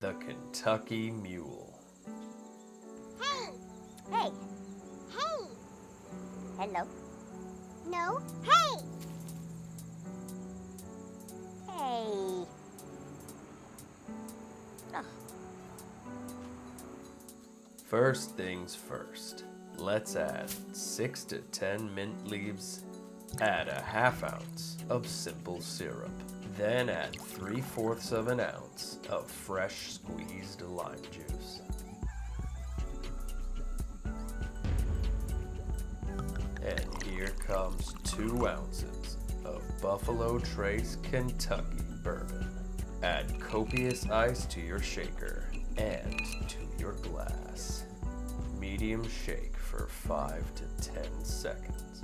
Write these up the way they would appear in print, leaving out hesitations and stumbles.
The Kentucky Mule. Hey! Hey! Hey! Hello? No? Hey! Hey! Ugh. First things first, let's add 6 to 10 mint leaves. Add a ½ ounce of simple syrup. Then add 3/4 of an ounce of fresh squeezed lime juice. And here comes 2 ounces of Buffalo Trace Kentucky bourbon. Add copious ice to your shaker and to your glass. Medium shake for 5 to 10 seconds.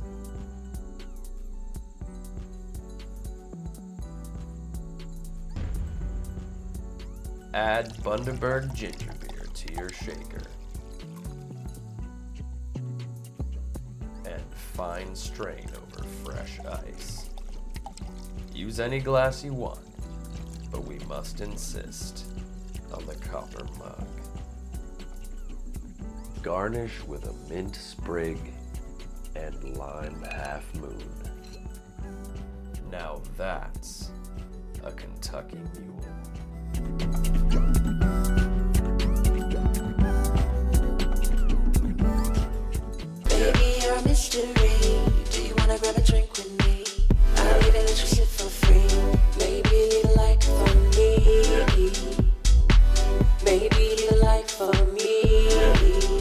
Add Bundaberg ginger beer to your shaker. And fine strain over fresh ice. Use any glass you want, but we must insist on the copper mug. Garnish with a mint sprig and lime half moon. Now that's a Kentucky Mule. Baby, you're a mystery. Do you wanna grab a drink with me? I'll even let you sit for free.